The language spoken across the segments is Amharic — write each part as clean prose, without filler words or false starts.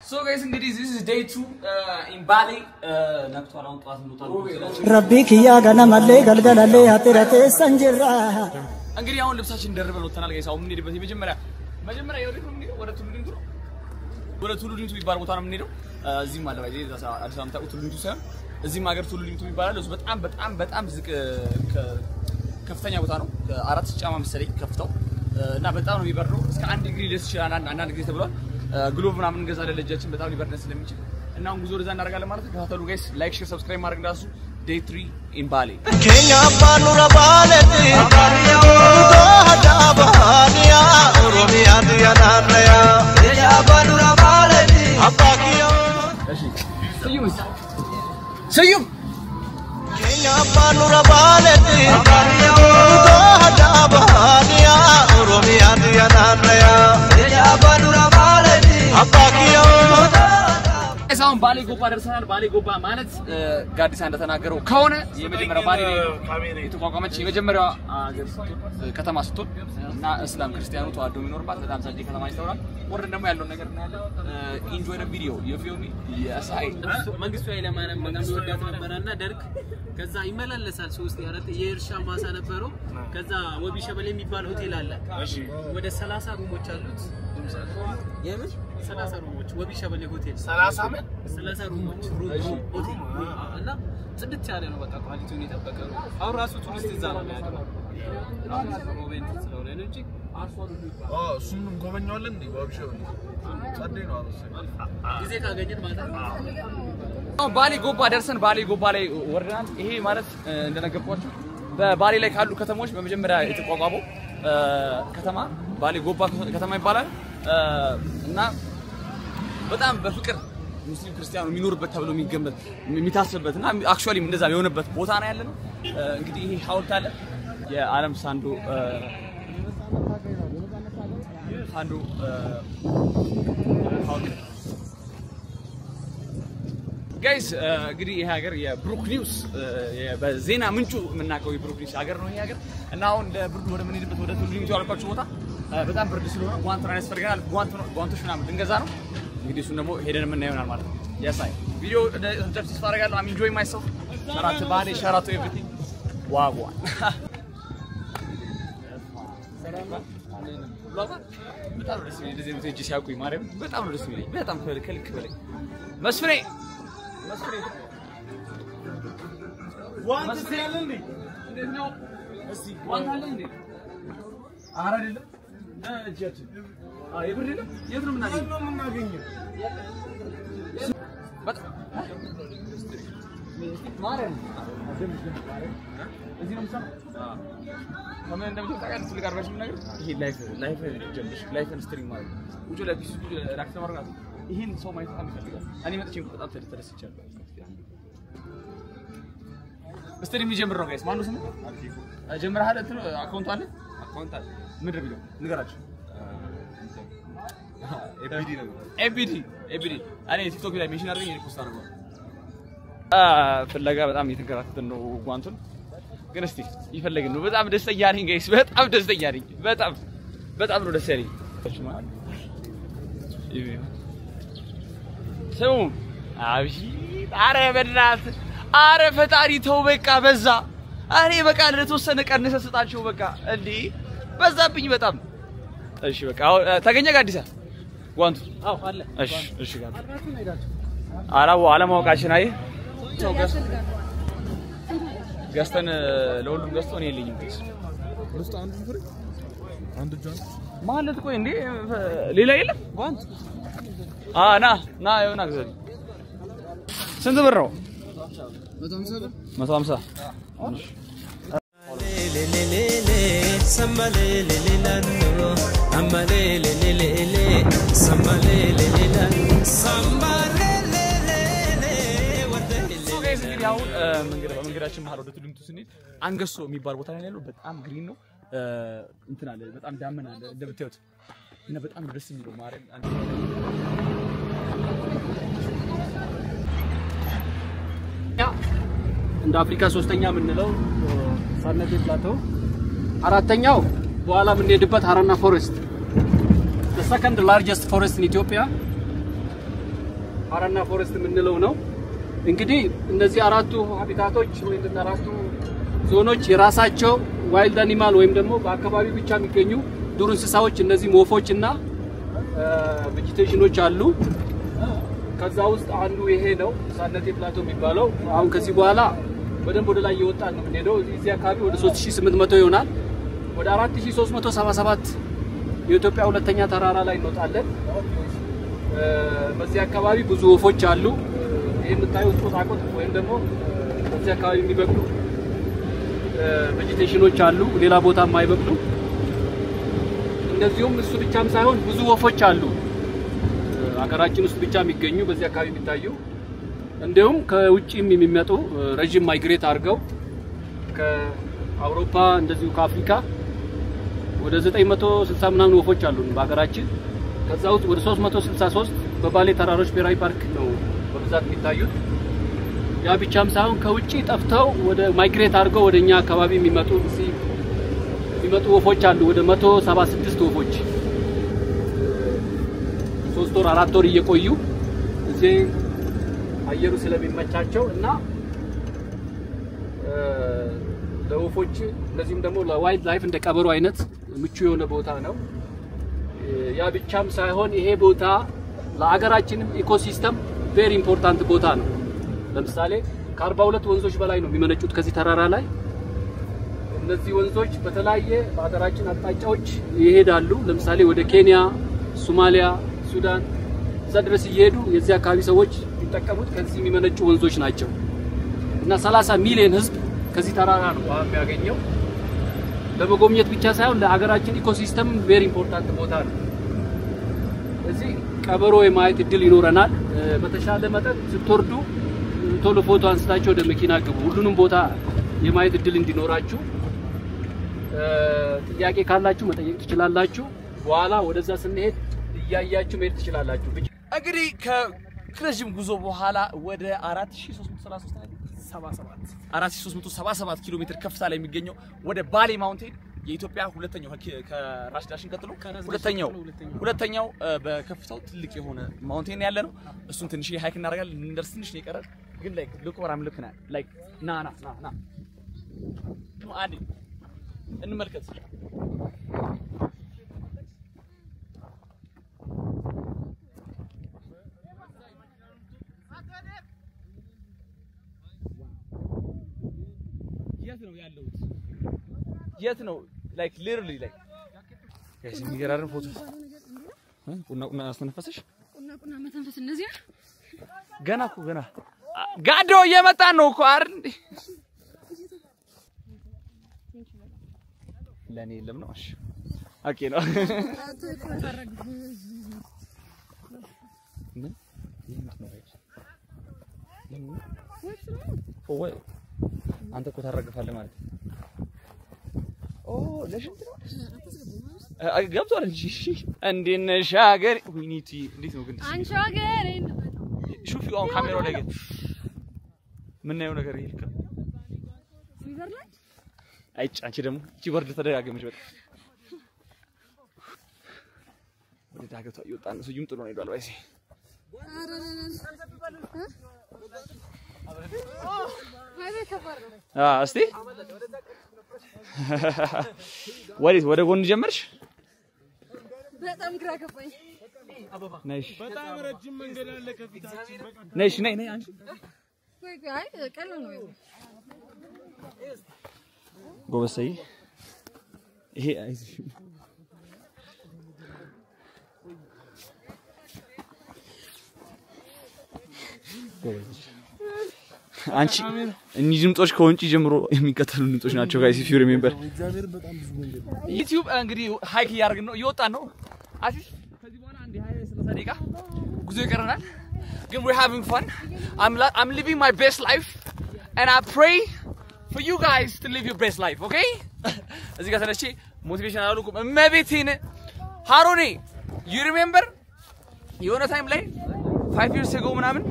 So guys, this is day 2 in Bali. Rabbi kiya gana malle galgala le hatirate sanjira. Angiri aun libsachin derbe lotana guys. Aun nidi basi mejemara yori kum nidi wara tuludintu ibar botana mnido. Zim mala bayi dasa adsamta tuludintu sa. Zim agar tuludintu ibaral us betam ዝቅ ከፍተኛ ቦታ ነው። 4 ጫማ መሰለኝ ከፍተው እና በጣም ነው የሚበርደው እስከ 1 ዲግሪ ደስ ይችላል አንድ ጊዜ ተብሏል። ግሎቭ ምናምን እንገዛለን ለእጃችን በጣም ሊበርደን ስለሚችል እና አሁን ጉዞ ወደዛ እናደርጋለን ማለት ነው። ከታተሉ ጋይስ ላይክ ሼር ሰብስክራይብ ማድረግ እንዳትረሱ። day 3 in Bali Kenya banura baleti abariya dohada bahaniya oromia diyanaya Kenya banura baleti abakiya Sayum Kenya banura baleti abariya dohada bahaniya oromia diyanaya Kenya banura baleti abakiya እዛውን ባሌ ጎባ ደርሰናል። ባሌ ጎባ ማለት ጋዲሳ እንደተናገረው ከሆነ የመጀመሪያው ባሌ የተቋቋመች የመጀመሪያው ከተማ ስትሆን እና እስላም ክርስቲያኑ ተዋዶ የሚኖርባት በጣም ሰፊ ከተማ ይስተውራል። ወርደን ደግሞ ያለው ነገር ነው ያለው። ኢንጆይ ዘ ቪዲዮ የፊልሚ የሳይ መንግስቱ ኃይለማርያም መንግስቱ ወዳት ነበርና ደርግ ከዛ ይመላለሳል 3 4 የእርሻ ማሳ ነበረው። ከዛ ወቢ ሸበሌ የሚባል ሆቴል አለ። ወደ 30 ሩሞች አሉት። የምን 30 ሩሞች ወቢ ሸበሌ ሆቴል 30 ሩሞች እና ጽድት ያለ ነው። በቃ ኳሊቲውን የጠበቀ ነው። አሁን ራሱ ቱሪስት እዛ ነው ያለው። ሮቤንት ስለሆነ ነው እንጂ እሱም ጎበኛዋለን እንዴ ወቢ ሸበሌ ጸዴ ነው አሰለ ጊዜ ካገኘን ማለት ነው። ባሌ ጎባ ደርሰን ባሌ ጎባ ላይ ወርደናል። ይሄ ማለት እንደነገርኳችሁ በባሌ ላይ ካሉ ከተሞች በመጀመሪያ የተቋቋመው ከተማ ባሌ ጎባ ከተማ ይባላል እና በጣም በፍቅር ሙስሊም ክርስቲያኑ የሚኖርበት ተብሎ የሚገመት የሚታሰብበትና አክቹአሊ እንደዛ የሆነበት ቦታ ነው ያለነው። እንግዲህ ይሄ ሐውልት አለ የዓለም ሳንዶ ሐውልት ጋይስ እንግዲህ ይሄ ሀገር የብሩክ ኒውስ በዜና ምንጩ የምናውቀው የብሩክ ኒውስ ሀገር ነው ይሄ ሀገር እና አሁን እንደ ብርዱ ወደ ምን ሄድበት ወደ ቱሉዲምቱ ያልኳችሁ ቦታ በጣም ብርድ ስለሆነ ጓንት ነው ያስፈልገናል። ጓንቶች ምናምን ልንገዛ ነው እንግዲህ እሱን ደግሞ ሄደን የምናየው ይሆናል ማለት ነው። ያሳይ ቪዲዮ ተጨርስ ተስፋ I'm enjoying myself. Shout out to Bali, shout out to everything. Wagwan. በጣም ደስ የሚል እንደዚህ ነው ሲያውቁኝ ማርያም በጣም ነው ደስ የሚል በጣም ከልክ በላይ መስፍኔ ዋንት ያለልኝ እንዴት ነው እስቲ ዋንት አለ እንዴ አረ አይደለም እጃችን የብር የለም የት ነው የምናገኘው በጣም ማርያም እዚህ ነው ምሳሌ ከምን እንደምትመጣ ቃል ስለጋር ባሽ ምን ነገር ይሄ ላይፍ ስትሪም ማለት ውጭ ላይ ቢሱ ራክተ ማርጋት ይሄን ሰው ማየት አልፈልግም። እኔ መጥቼ በጣም ተደስቻለሁ። ስትሪም ሊጀምር ነው ጋይስ ማነው ስሙ ጀምረሃል እንትን አካውንት አለ ምንድን ነው ንገራችሁ ኤቢዲ እኔ ቲክቶክ ላይ ሜንሽን አድርገኝ እኔ ፖስት አደርጋለሁ። ፍለጋ በጣም እየተንከራተትን ነው ጓንቱን ግን እስቲ ይፈልግን ነው በጣም ደስተኛ ነኝ ጋይስ በጣም ደስተኛ ነኝ በጣም ነው ደስ ያለኝ ሰው አብሺ አረ በእናት አረ ፈጣሪ ተው በቃ በዛ አሬ በቃ ለተወሰነ ቀነሰ ሰጣቸው በቃ እንዴ በዛብኝ በጣም እሺ በቃ ታገኘ ጋዲሳ ጓንቱ አው አለ እሺ ጋር አራው አለማወቃችን አይ ገስተን ለሁሉም ገስቶ ነው የለኝም ጋይስ ውስጥ አንድ ጆን ማለት ቆይ እንዴ ሌላ የለም ጓንት ና የሆነ አግዘሪ ስንት ብር ነው 150 መንገዳችን መሀል ወደ ቱሉዲምቱ ስንሄድ አንገሶ የሚባል ቦታ ላይ ያለው በጣም ግሪን ነው እንትን አለ በጣም ዳመና አለ እንደምታዩት እና በጣም ደስ የሚለው ማርያም እንደ አፍሪካ ሶስተኛ የምንለው ሳነቴ ፕላቶ አራተኛው በኋላ የምንሄድበት ሀረና ፎሬስት the second largest forest in Ethiopia አራና ፎረስት ምንለው ነው እንግዲህ እነዚህ አራቱ ሀቢታቶች ወይም አራቱ ዞኖች የራሳቸው ዋይልድ አኒማል ወይም ደግሞ በአካባቢው ብቻ የሚገኙ ዱር እንስሳዎች እነዚህ ሞፎችና ቬጂቴሽኖች አሉ ከዛ ውስጥ አንዱ ይሄ ነው ሳነቴ ፕላቶ የሚባለው አሁን ከዚህ በኋላ በደንብ ወደ ላይ እየወጣን ነው የምንሄደው እዚህ አካባቢ ወደ 3800 ይሆናል ወደ 4377 የኢትዮጵያ ሁለተኛ ተራራ ላይ እንወጣለን በዚህ አካባቢ ብዙ ወፎች አሉ ይሄ የምታዩት ቁጣቁጥ ወይም ደግሞ በዚህ አካባቢ የሚበቅሉ ቬጂቴሽኖች አሉ ሌላ ቦታ የማይበቅሉ እንደዚሁም እሱ ብቻም ሳይሆን ብዙ ወፎች አሉ አገራችን ውስጥ ብቻ የሚገኙ በዚህ አካባቢ የሚታዩ እንደውም ከውጪም የሚመጡ ረጅም ማይግሬት አድርገው ከአውሮፓ እንደዚሁ ከአፍሪካ ወደ 960 ምናምን ወፎች አሉ በአገራችን ከዛ ውስጥ ወደ 363 በባሌ ተራሮች ብሔራዊ ፓርክ ነው በብዛት የሚታዩት ያ ብቻም ሳይሆን ከውጪ ጠፍተው ወደ ማይግሬት አድርገው ወደኛ አካባቢ የሚመጡ ወፎች አሉ ወደ 176 ወፎች 3 ወር 4 ወር እየቆዩ እዚህ አየሩ ስለሚመቻቸው እና ለወፎች ለዚህም ደግሞ ለዋይልድ ላይፍ እንደ ቀበሮ አይነት ምቹ የሆነ ቦታ ነው ያ ብቻም ሳይሆን ይሄ ቦታ ለአገራችንም ኢኮሲስተም ቬሪ ኢምፖርታንት ቦታ ነው ለምሳሌ ከ42 ወንዞች በላይ ነው የሚመነጩት ከዚህ ተራራ ላይ እነዚህ ወንዞች በተለያየ በአገራችን አቅጣጫዎች ይሄዳሉ ለምሳሌ ወደ ኬንያ ሶማሊያ ሱዳን ዘድረስ ይሄዱ የዚህ አካባቢ ሰዎች ይተቀሙት ከዚህ የሚመነጩ ወንዞች ናቸው እና 30 ሚሊዮን ህዝብ ከዚህ ተራራ ነው የሚያገኘው ለመጎብኘት ብቻ ሳይሆን ለአገራችን ኢኮሲስተም ቬሪ ኢምፖርታንት ቦታ ነው እዚህ ቀበሮ የማየት እድል ይኖረናል በተሻለ መጠን ስትወርዱ ቶሎ ፎቶ አንስታችሁ ወደ መኪና ግቡ ሁሉንም ቦታ የማየት እድል እንዲኖራችሁ ጥያቄ ካላችሁ መጠየቅ ትችላላችሁ በኋላ ወደዛ ስንሄድ ያያችሁ መሄድ ትችላላችሁ እንግዲህ ከረጅም ጉዞ በኋላ ወደ 4377 ኪሎ ሜትር ከፍታ ላይ የሚገኘው ወደ ባሌ ማውንቴን የኢትዮጵያ ሁለተኛው ከራስ ዳሽን ቀጥሎ ሁለተኛው በከፍታው ትልቅ የሆነ ማውንቴን ያለ ነው እሱን ትንሽ ሃይክ እናደርጋለን እንደርስ ትንሽ ነው የቀረን ግን ላይክ ልቆራም ልክና ላይክ ና አንዴ እንመልከት የት ነው ላይክ ሊትራሊ ላይክ ጋይስ የሚገራረም ፎቶ ቁና አስተነፈሰሽ ቁና መተንፈስ እንደዚህ ገና ጋዶ እየመጣ ነው እኮ አይደል እንዴ ለኔ የለም ነው እሺ ኦኬ ነው ምን ወይ አንተ እኮ ታረጋፋለህ ማለት ለሽንት ነው ገብቷል እንጂ እንዴት ነሽ ሀገር ዊኒቲ እንዴት ነው ግን አንቺ ሀገር ሹፊ አሁን ካሜራው ላይ ግን ምን ነው ነገር ይልካ ስዊዘርላንድ አይጭ አንቺ ደግሞ እቺ ወርድ ተደጋገመች በጣም ወደ ዳገቷ ይወጣን ስዩም ጥሎ ነው ሄዷል ባይሲ እስቲ ወደ ጎን ጀመርሽ በጣም ግራ ገባኝ ነሽ በጣም ረጅም መንገድ አለ ከፊታችን ነሽ ነይ አንቺ ወይ አይ ቀላል ነው ጎበሰይ ይሄ አይሽ ጎበሰይ አንቺ እኚህ ድምጾች ከወንጪ ጀምሮ የሚከተሉ ድምጾች ናቸው ጋይስ if you remember እግዚአብሔር በጣም ብዙ መንገድ ዩቲዩብ እንግዲህ ሃይክ ያርግ ነው ይወጣን ነው አሲስ ከዚህ በኋላ አንዴ 30 ደቂቃ ጉዞ ይቀርናል ግን we're having fun I'm living my best life and I pray for you guys to live your best life okay እዚህ ጋር ተነስቼ ሞቲቬሽን አሉኩም እመቤቴን ሃሮኔ you remember የሆነ ታይም ላይ 5 years ago ምናምን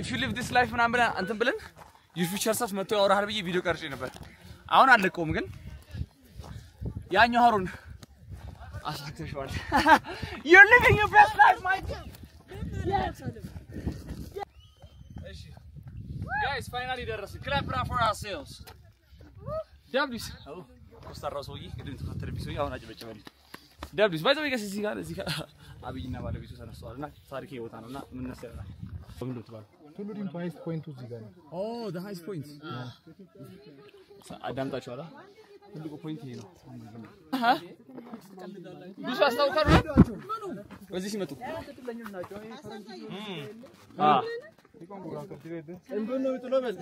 if you live this life ምናምን አንተም ብለን your future self መጥቶ ያወራሃል ብዬ ቪዲዮ ቀርጬ ነበር አሁን አለቀውም ግን ያኛው ሃሮን አሳክተሽዋል you're living your best life my እሺ guys finally ደረስ clap for ourselves ዳብሊስ ኮስታራው ሰውዬ ግን ተፈተረ ቢሶ ያው አጭበጭበል ዳብሊስ ባይዘው ይገስ እዚህ ጋር አብይና ባለቤቱ ተነስተዋልና ታሪክ ይወጣ ነውና ምን ነሰራ ወንዶ ተባለ Tulu dim highest point እዚህ ጋር ነው oh the highest point አዳምጣችኋላ ትልቁ ፖይንት ይሄ ነው ብዙ አስተውካሩ ወዚህ ሲመጡ እንደሆነ ነው በል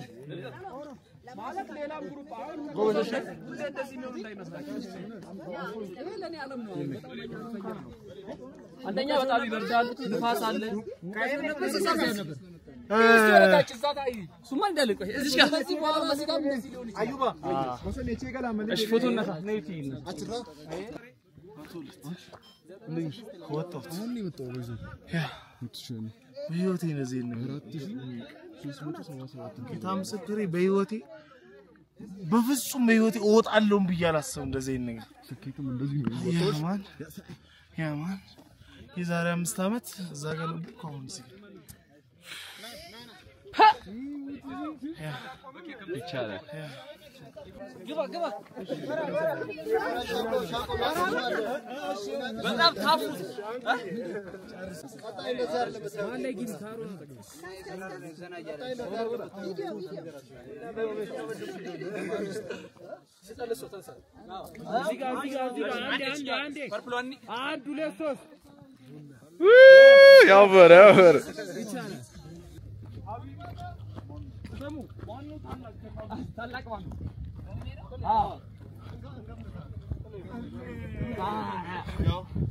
ማለት ሌላም ግሩፕ አሁን ጎበዘሽ እንደዚህ ነው እንዳይመስላችሁ አንደኛ በጣም ይበርዳል ንፋስ አለ ሱማ እንዳልቆ እዚህ ጋር አዩባ ወሰን እቺ ጋር አመለ እሺ ፎቶ እና ነይቲ አጭራ ልጅ ወጣው አሁን ይወጣው ወይዘ ያ እንትሽን በህይወቴ ነዚህ ነው 4377 ጌታ ምስክሬ በህይወቴ በፍጹም በህይወቴ እወጣለሁ ብዬ አላሰብም እንደዚህ ነገር ትኬቱም እንደዚህ ነው ያማን የዛሬ 5 አመት እዛ ጋር ነው ቆም ሲል ይቻላል ግባ በጣም ታፉ ቀጣይ ለዛር ለበሰማን ላይ ግን ታሩ አንዴ ፐርፕሎኒ 1 2 3 ያወረ ይቻላል ሰሙ ማነው ታላቅ ማነው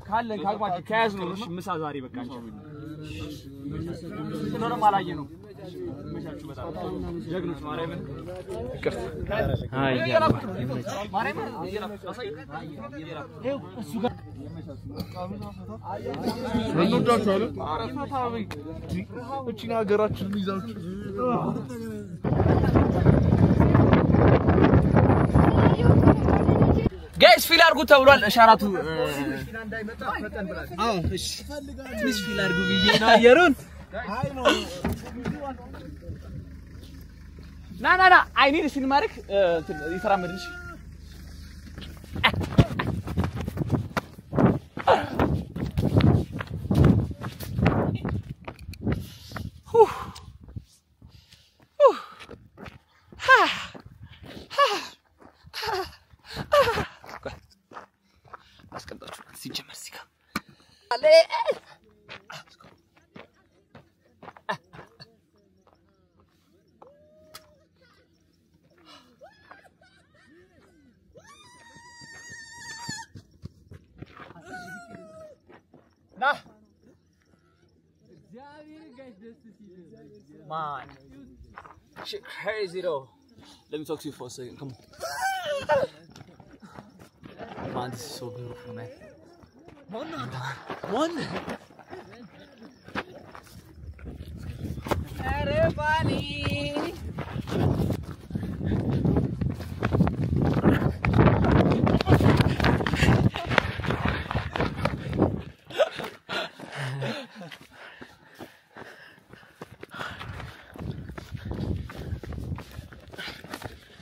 ካለን ካልኳችሁ ከያዝ ነው እሺ ምሳ ዛሬ በቃችሁ ስለሆነም አላየ ነው መሻችሁ በጣም ጀግኖች ማርያምን አይ ማርያምን አሳይ እሱ ጋር እንወዳችኋለን አረፋታዊ እቺን ሀገራችን ይዛችሁ ጋይስ ፊል አርጉ ተብሏል እሻራቱ አዎ እሺ ትንሽ ፊል አርጉ ብዬ ነው አየሩን አይ ነው ና አይ ኒድ ሲኒማቲክ ይተራመድልሽ አስቀምጣችሁ ሲጀመር ሲጋ አለ ና man shit crazy though let me talk to you for a second come on man this is so beautiful man one everybody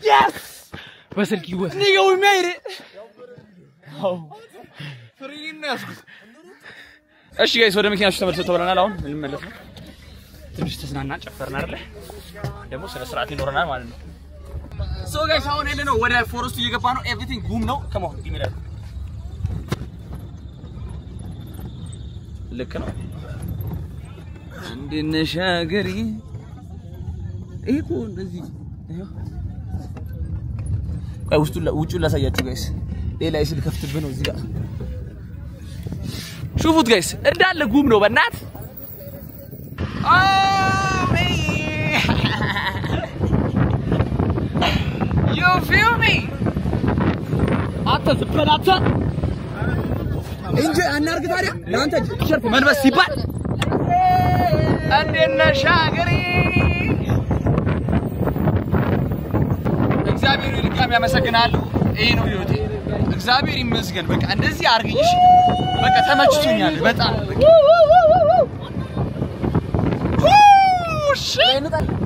yes በስልክ ይወስ nigga we made it oh free enough እሺ ጋይስ ወደ መኪናችሁ ተመልሰው ተብለናል አሁን እንመለስ ነው ትንሽ ተዝናና ጨፈርና አይደለ ደግሞ ስለ ስርዓት ይኖርናል ማለት ነው ሶ ጋይስ አሁን ሄደ ነው ወደ ፎረስቱ እየገባ ነው ኤቭሪቲንግ ጉም ነው come on give me that ልክ ነው እንድንሻገሪ እኮ እንደዚህ ቆይ ውጪው ላሳያችሁ ጋይስ ሌላ ይስል ከፍትብህ ነው እዚህ ጋር ሹፉት ጋይስ እንዳለ ጉም ነው በእናት you feel me አትዝበላታ እንጂ አናርግ ታዲያ ለአንተ ሸርፍ መልበስ ሲባል እንድንሻገሪ እግዚአብሔር ይልቃም ያመሰግናል ይሄ ነው ህይወቴ እግዚአብሔር ይመስገን በቃ እንደዚህ አርግኝሽ በቃ ተመችቶኛል በጣም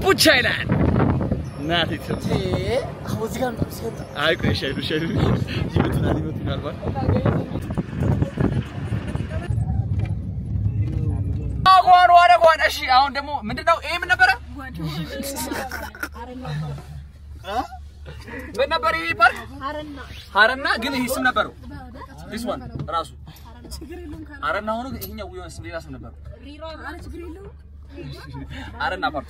ቡቻ ይላል ናት ይተም አሁን እዚህ ጋር ነው ሲወጣ አይ ቆይ ሸይዱ ይመጡናል ባል አጓን እሺ አሁን ደግሞ ምንድነው ይሄ ምን ነበረ ምን ነበር ይሄ ፓርክ ሀረና ግን ይሄ ስም ነበረው this one ራሱ ሀረና ሆኖ ይሄኛው የሆነ ስም ሌላ ስም ነበረው ሀረና ፓርክ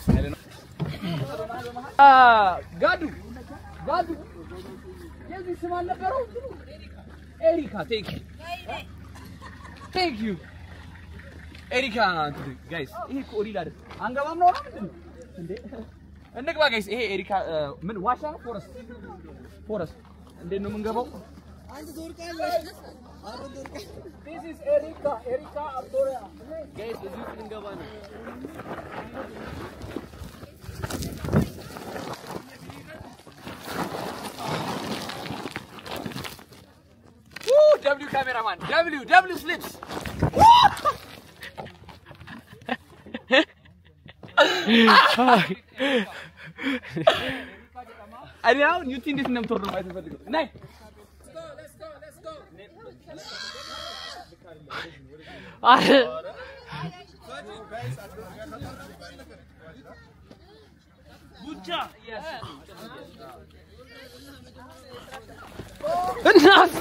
ጋዱ የዚህ ስም አልነበረው ኤሪካ thank you ኤሪካ ጋይስ ይሄ ኮሪላ አይደል አንገባም ነው እንዴ እንግባ ጋይስ ይሄ ኤሪካ ምን ዋሻ ነው ፎረስት እንዴት ነው የምንገባው አንድ ዶርቃለሽ this is ኤሪካ አርዶሪያ ጋይስ እዚህ እንገባ ነው W cameraman W slips أنا أو نيوتن دي سنم تورن ما يتفرق ناي بوجا الناس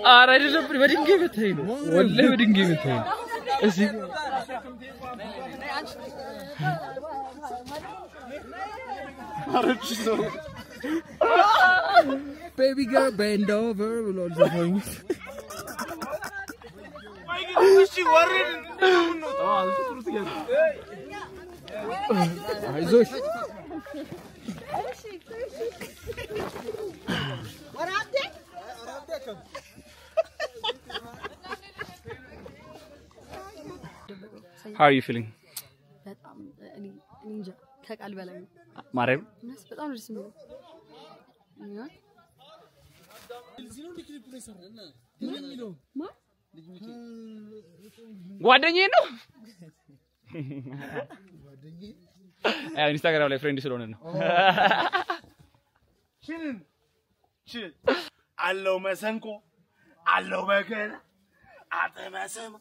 أنا أجلس بدين كيف تهينه والله بدين كيف تهينه أسيب baby girl bend over will also point አይዞሽ How are you feeling? በጣም እኔ እንጃ ከቃል በላይ ነው ማረም እነሱ በጣም ደስ የሚለው ጓደኛዬ ነው ኢንስታግራም ላይ ፍሬንድ ስለሆነ ነው ችል አለው መሰንቆ አለው በገና አተመሰም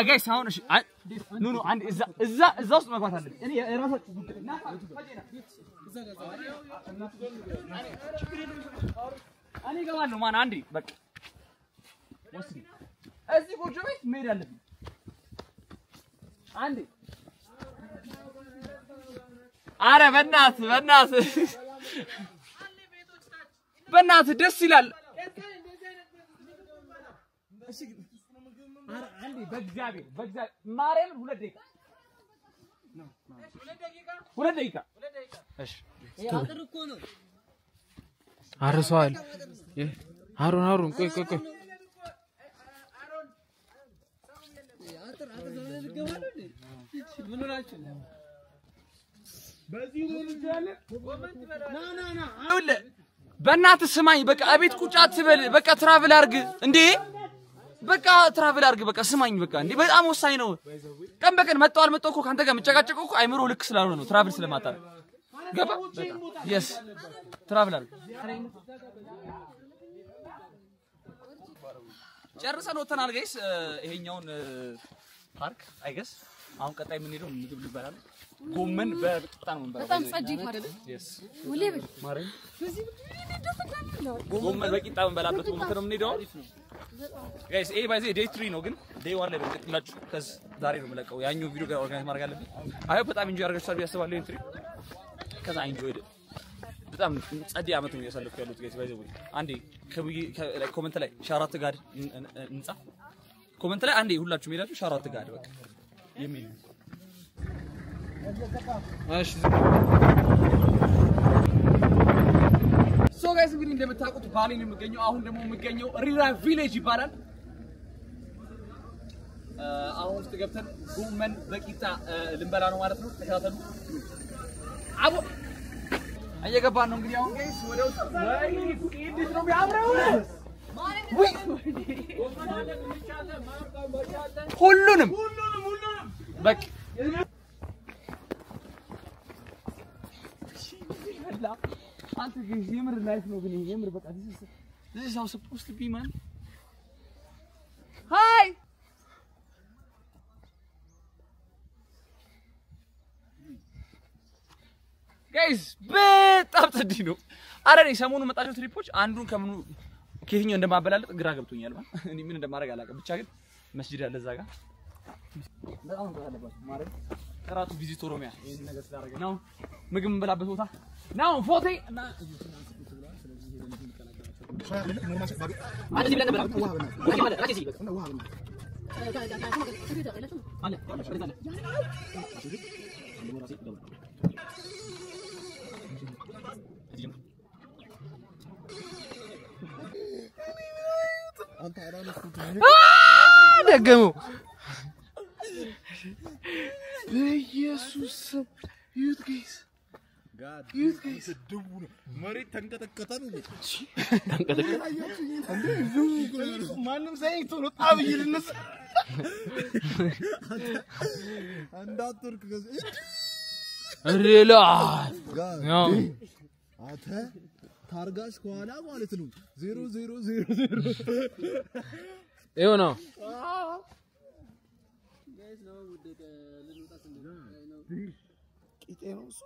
ጋይስ አሁን እሺ ኑ አንድ እዛ ውስጥ መግባት አለብኝ እኔ የራሳችሁ ጉዳይ እኔ እገባለሁ ማን አንዴ በቃ ወስድ እዚህ ጎጆ ቤት መሄድ አለብኝ አንዴ አረ በእናትህ ደስ ይላል እሺ አረ አንዴ በእግዚአብሔር ማርያምን 2 ደቂቃ ነው 2 ደቂቃ እሺ ያጥር እኮ ነው አርሷል አሮን ቆይ ምን ሆናችሁ በዚህ ነው ይላል ና በእናትህ ስማኝ በቃ አቤት ቁጭ አትበል በቃ ትራቭል አርግ እንዴ በቃ ትራቭል አርግ በቃ ስማኝ በቃ እንዴ በጣም ወሳኝ ነው ቀን በቀን መጣው እኮ ካንተ ጋር መጨቃጨቀው እኮ አይምሮ ልክ ስላልሆነ ነው ትራቭል ስለማታረግ ገባ በቃ yes ትራቭል አርግ ጨርሰን ወተናል ጋይስ ይሄኛውን ፓርክ አይገስ አሁን ቀጣይ ምን ሄደው ምግብ ልበላል ጎመን በጣም ነው በጣም ጸጂ አይደል yes ወሌ ማረኝ በዚህ ነው ጎመን በቂጣ እንበላበት ጎመን ነው የምንሄደው ጋይስ ኤ ባይዜ ዴይ 3 ነው ግን ዴይ 1 ላይ በቀጥላችሁ ከዛ ዛሬ ነው መለቀው ያኛው ቪዲዮ ጋር ኦርጋናይዝ ማድረግ አለብኝ አይ በጣም ኢንጆይ አድርጋችኋል ያስባለሁ ኢንትሪ ከዛ ኢንጆይ በጣም ጸዲ አመት ነው ያሳለፍኩ ያሉት ጋይስ ባይዜ ወይ አንዴ ኮሜንት ላይ ሻራት ጋር እንጻፍ ኮሜንት ላይ አንዴ ሁላችሁ ሄዳችሁ ሻራት ጋር በቃ የሚል እሺ ሶ ጋይስ እንግዲህ እንደምታውቁት ባሌን የምገኘው አሁን ደግሞ የምገኘው ሪራ ቪሌጅ ይባላል አሁን ውስጥ ገብተን ጎመን በቂጣ ልንበላ ነው ማለት ነው ተከታተሉ አቦ እየገባን ነው እንግዲህ አሁን ጋይስ ወደ ውስጥ ወይ እንዴት ነው የሚያምረው ሁሉንም በቃ አንተ የምር ላይፍ ነው ግን የምር በቃ this is how supposed to be man hi guys በጣም ጽዲ ነው አረኔ ሰሞኑ መጣቸው ትሪፖች አንዱን ከምኑ ከየትኛው እንደማበላለጥ ግራ ገብቶኛል ማለት እኔ ምን እንደማደርግ አላውቅም ብቻ ግን መስጂድ ያለ እዛ ጋር በጣም ተባለባችሁ ማለት ተራቱ ቪዚት ኦሮሚያ ይሄን ነገር ስላደረገ ነው ምግብ እንበላበት ቦታ ነው ፎቴ እና አንተ ሲብለን ነበር ደገመው ኢየሱስ ዩት ጋይስ ዩት ጋይስ ደቡ ነው መሬት ተንቀጠቀጠ ነው ተንቀጠቀጠ እንዴ ማንም ሳይቶ ነው ጣብይልነስ አንዳትርክ ገዝ ሬላ ያው አተ ታርጋሽ ከኋላ ማለት ነው 0000 ይሄ ነው ጋይስ ነው ወደቀ ልንጣስ ነው ቂጤ ነው እሱ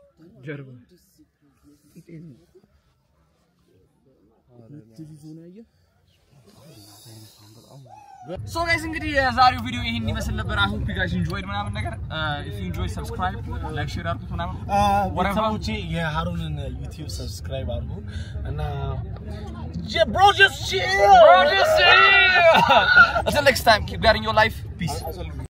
ጀርባ ቂጤ ነው ቴሌቪዥን ያየ So guys እንግዲህ የዛሬው ቪዲዮ ይሄን ይመስል ነበር I hope you guys enjoyed ምናምን ነገር if you enjoyed subscribe like share አድርጉት ምናምን ወራውጪ የሃሩንን YouTube subscribe አድርጉ እና bro just chill until next time keep getting your life peace